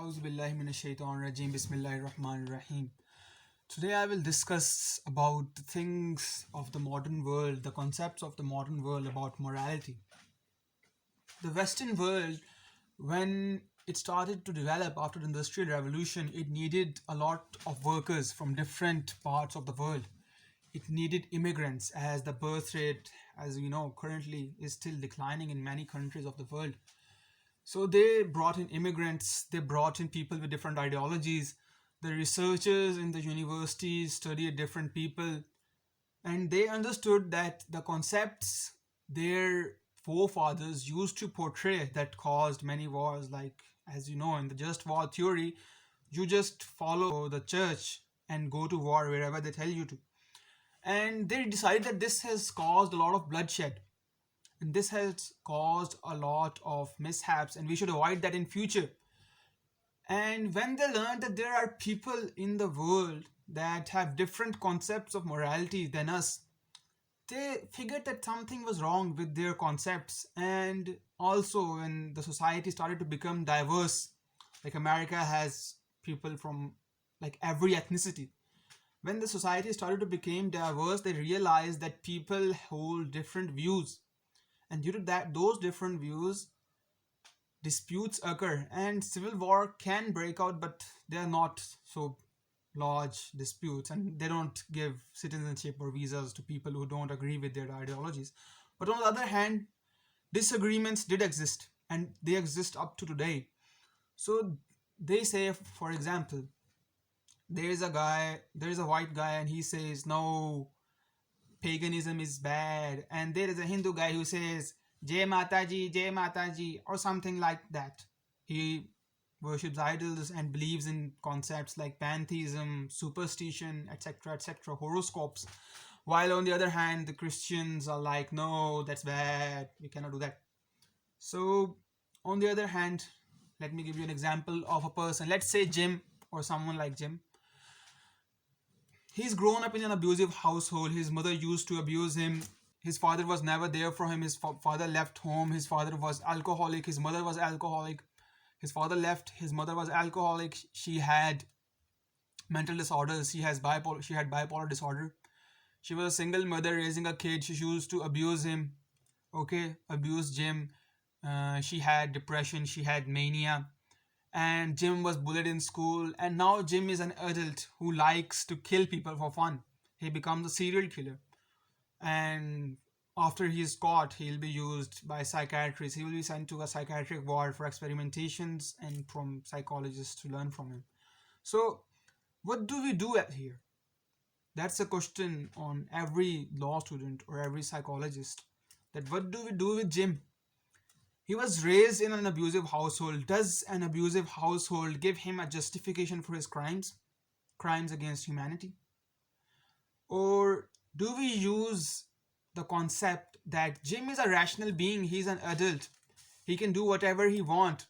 Auzubillahi minash-shaytanir-rajim. Bismillahir-rahmanir-rahim. Today I will discuss about the things of the modern world, the concepts of the modern world about morality. The Western world, when it started to develop after the Industrial Revolution, it needed a lot of workers from different parts of the world. It needed immigrants, as the birth rate, as we know, currently is still declining in many countries of the world. So they brought in immigrants, they brought in people with different ideologies. The researchers in the universities studied different people, and they understood that the concepts their forefathers used to portray that caused many wars, like, as you know, in the just war theory, you just follow the church and go to war wherever they tell you to. And they decided that this has caused a lot of bloodshed, and this has caused a lot of mishaps, and we should avoid that in future. And when they learned that there are people in the world that have different concepts of morality than us, they figured that something was wrong with their concepts. And also, when the society started to become diverse, like America has people from like every ethnicity, when the society started to become diverse, they realized that people hold different views, and due to that, those different views, disputes occur, and civil war can break out, but they are not so large disputes, and they don't give citizenship or visas to people who don't agree with their ideologies. But on the other hand, disagreements did exist, and they exist up to today. So they say, for example, there is a white guy, and he says, no, paganism is bad, and there is a Hindu guy who says Jai Mataji, or something like that. He worships idols and believes in concepts like pantheism, superstition, etc., etc., horoscopes. While on the other hand, the Christians are like, no, that's bad, we cannot do that. So, on the other hand, let me give you an example of a person. Let's say Jim, or someone like Jim. He's grown up in an abusive household. His mother used to abuse him. His father was never there for him. His father left home. His father was alcoholic. His mother was alcoholic. His father left. His mother was alcoholic. She had mental disorders. She had bipolar disorder. She was a single mother raising a kid. She used to abuse him. Okay, abuse Jim. She had depression. She had mania. And Jim was bullied in school, and now Jim is an adult who likes to kill people for fun. He becomes a serial killer, and after he is caught, he'll be used by psychiatrists. He will be sent to a psychiatric ward for experimentations and from psychologists to learn from him. So what do we do at here? That's a question on every law student or every psychologist, that what do we do with Jim? He was raised in an abusive household. Does an abusive household give him a justification for his crimes against humanity? Or do we use the concept that Jim is a rational being, he's an adult, he can do whatever he wants,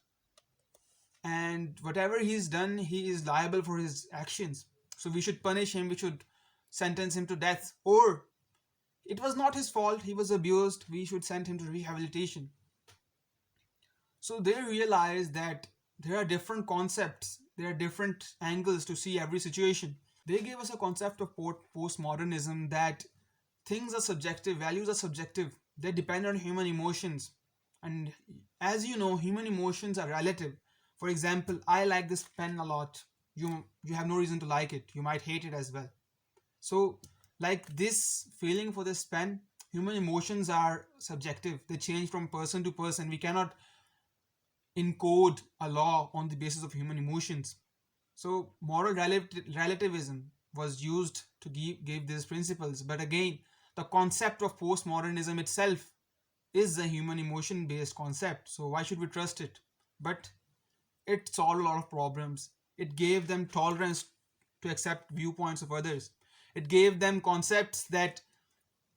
and whatever he's done, he is liable for his actions. So we should punish him, we should sentence him to death. Or it was not his fault, he was abused, we should send him to rehabilitation. So they realize that there are different concepts, there are different angles to see every situation. They gave us a concept of postmodernism, that things are subjective, values are subjective, they depend on human emotions. And as you know, human emotions are relative. For example, I like this pen a lot. You have no reason to like it. You might hate it as well. So, like this feeling for this pen, human emotions are subjective. They change from person to person. We cannot encode a law on the basis of human emotions. So moral relativism was used to give these principles. But again, the concept of postmodernism itself is a human emotion based concept. So why should we trust it? But it solved a lot of problems. It gave them tolerance to accept viewpoints of others. It gave them concepts that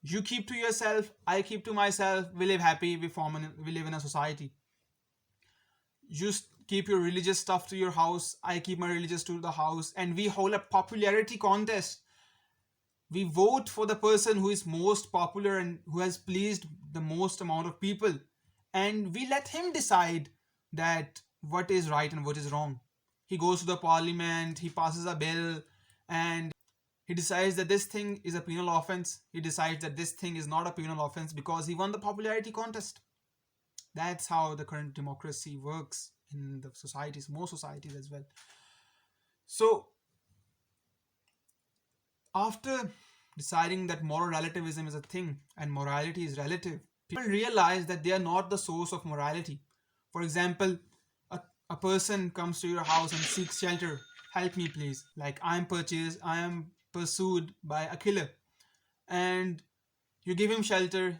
you keep to yourself, I keep to myself, we live happy, we live in a society. You keep your religious stuff to your house, I keep my religious to the house, and we hold a popularity contest. We vote for the person who is most popular and who has pleased the most amount of people, and we let him decide that what is right and what is wrong. He goes to the parliament, he passes a bill, and he decides that this thing is a penal offense. He decides that this thing is not a penal offense because he won the popularity contest. That's how the current democracy works in the societies, most societies as well. So, after deciding that moral relativism is a thing and morality is relative, people realize that they are not the source of morality. For example, a person comes to your house and seeks shelter. Help me, please. Like, I am pursued by a killer. And you give him shelter,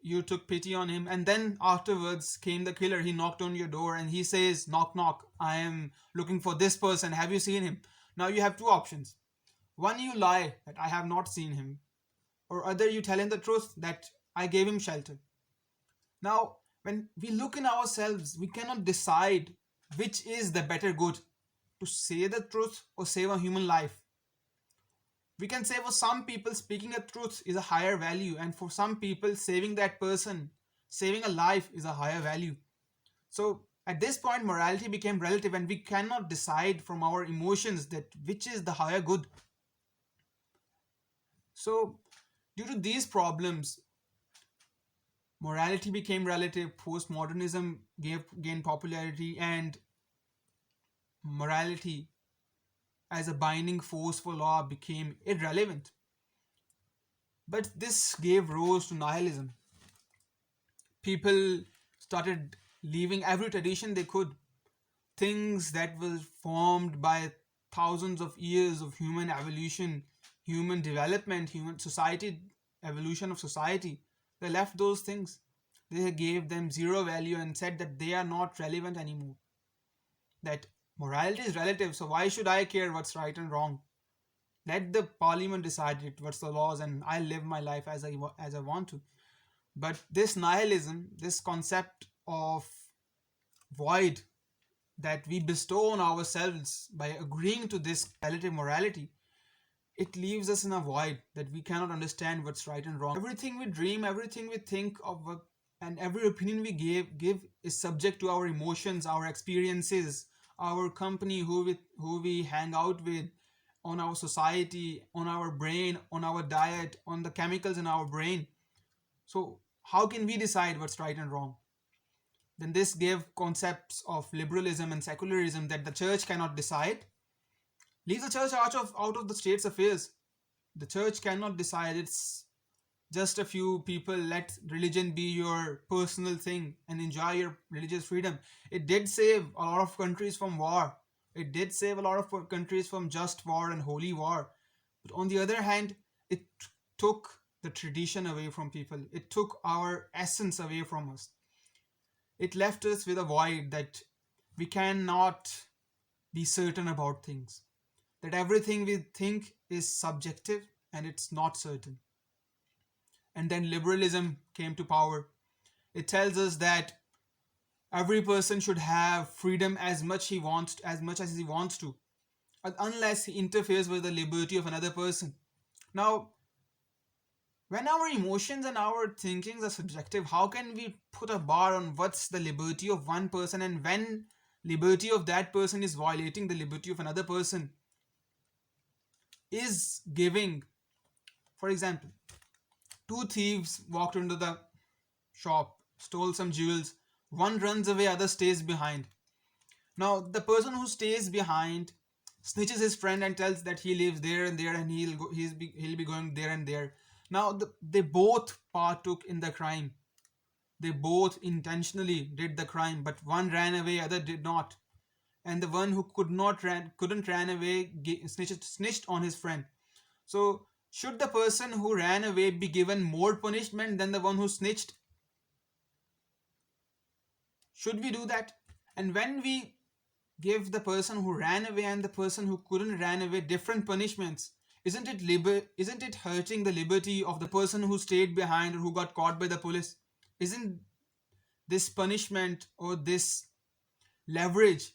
you took pity on him, and then afterwards came the killer. He knocked on your door and he says, knock, knock, I am looking for this person. Have you seen him? Now you have two options. One, you lie that I have not seen him, or other, you tell him the truth that I gave him shelter. Now, when we look in ourselves, we cannot decide which is the better good, to say the truth or save a human life. We can say for some people, speaking the truth is a higher value, and for some people, saving that person, saving a life is a higher value. So, at this point, morality became relative, and we cannot decide from our emotions that which is the higher good. So, due to these problems, morality became relative, postmodernism gained popularity, and morality as a binding force for law became irrelevant. But this gave rise to nihilism. People started leaving every tradition they could, things that was formed by thousands of years of human evolution, human development, human society, evolution of society. They left those things. They gave them zero value and said that they are not relevant anymore. That morality is relative, so why should I care what's right and wrong? Let the parliament decide it, what's the laws, and I live my life as I want to. But this nihilism, this concept of void that we bestow on ourselves by agreeing to this relative morality, it leaves us in a void that we cannot understand what's right and wrong. Everything we dream, everything we think of, and every opinion we give is subject to our emotions, our experiences, our company, who we hang out with, on our society, on our brain, on our diet, on the chemicals in our brain. So how can we decide what's right and wrong? Then this gave concepts of liberalism and secularism that the church cannot decide. Leave the church out of the state's affairs. The church cannot decide. It's just a few people. Let religion be your personal thing and enjoy your religious freedom. It did save a lot of countries from war. It did save a lot of countries from just war and holy war. But on the other hand, it took the tradition away from people. It took our essence away from us. It left us with a void that we cannot be certain about things. That everything we think is subjective and it's not certain. And then liberalism came to power. It tells us that every person should have freedom as much as he wants to, unless he interferes with the liberty of another person. Now, when our emotions and our thinkings are subjective, how can we put a bar on what's the liberty of one person, and when liberty of that person is violating the liberty of another person? Is giving, for example, two thieves walked into the shop, stole some jewels. One runs away, other stays behind. Now, the person who stays behind snitches his friend and tells that he lives there and there, and he'll be going there and there. Now, they both partook in the crime. They both intentionally did the crime, but one ran away, other did not. And the one who couldn't ran away snitched on his friend. So, should the person who ran away be given more punishment than the one who snitched? Should we do that? And when we give the person who ran away and the person who couldn't ran away different punishments, isn't it hurting the liberty of the person who stayed behind or who got caught by the police? Isn't this punishment or this leverage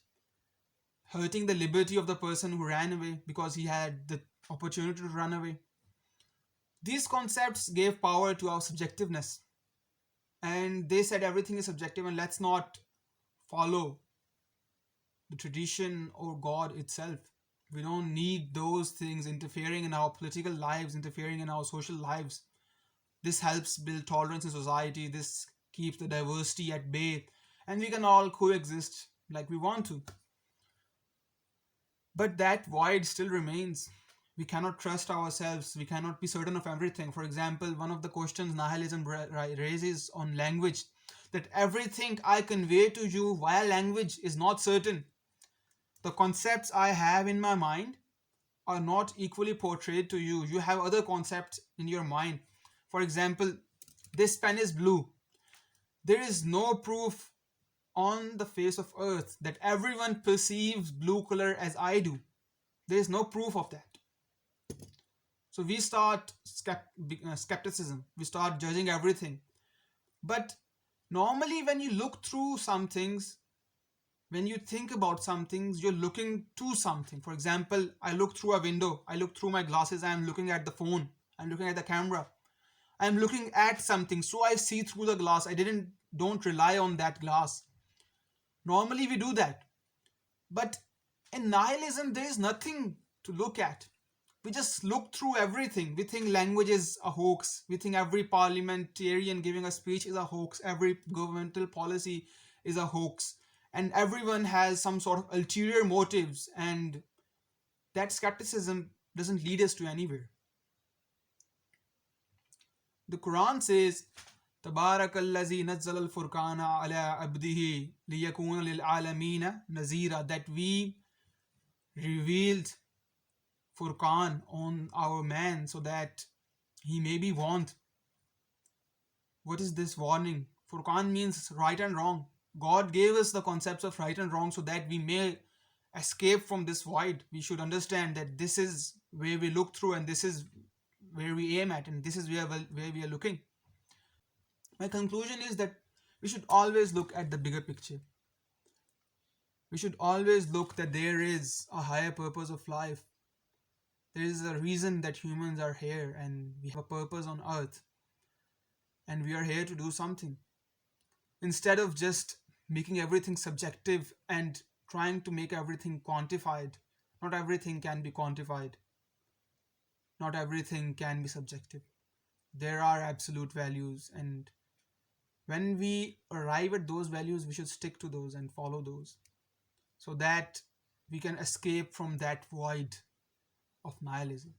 hurting the liberty of the person who ran away because he had the opportunity to run away? These concepts gave power to our subjectiveness, and they said everything is subjective and let's not follow the tradition, or God itself. We don't need those things interfering in our political lives, interfering in our social lives. This helps build tolerance in society. This keeps the diversity at bay, and we can all coexist like we want to. But that void still remains. We cannot trust ourselves. We cannot be certain of everything. For example, one of the questions nihilism raises on language, that everything I convey to you via language is not certain. The concepts I have in my mind are not equally portrayed to you. You have other concepts in your mind. For example, this pen is blue. There is no proof on the face of earth that everyone perceives blue color as I do. There is no proof of that. So we start skepticism. We start judging everything. But normally, when you look through some things, when you think about some things, you're looking to something. For example, I look through a window, I look through my glasses, I'm looking at the phone, I'm looking at the camera, I'm looking at something, so I see through the glass. I don't rely on that glass. Normally we do that. But in nihilism, there is nothing to look at. We just look through everything. We think language is a hoax. We think every parliamentarian giving a speech is a hoax. Every governmental policy is a hoax. And everyone has some sort of ulterior motives. And that skepticism doesn't lead us to anywhere. The Quran says, تبارك الذي نزل الفرقان على عبده ليكون للعالمين نذيرا, that we revealed Furqan on our man so that he may be warned. What is this warning? Furqan means right and wrong. God gave us the concepts of right and wrong so that we may escape from this void. We should understand that this is where we look through, and this is where we aim at, and this is where we are looking. My conclusion is that we should always look at the bigger picture. We should always look that there is a higher purpose of life. There is a reason that humans are here, and we have a purpose on earth, and we are here to do something. Instead of just making everything subjective and trying to make everything quantified, not everything can be quantified. Not everything can be subjective. There are absolute values, and when we arrive at those values, we should stick to those and follow those so that we can escape from that void of nihilism.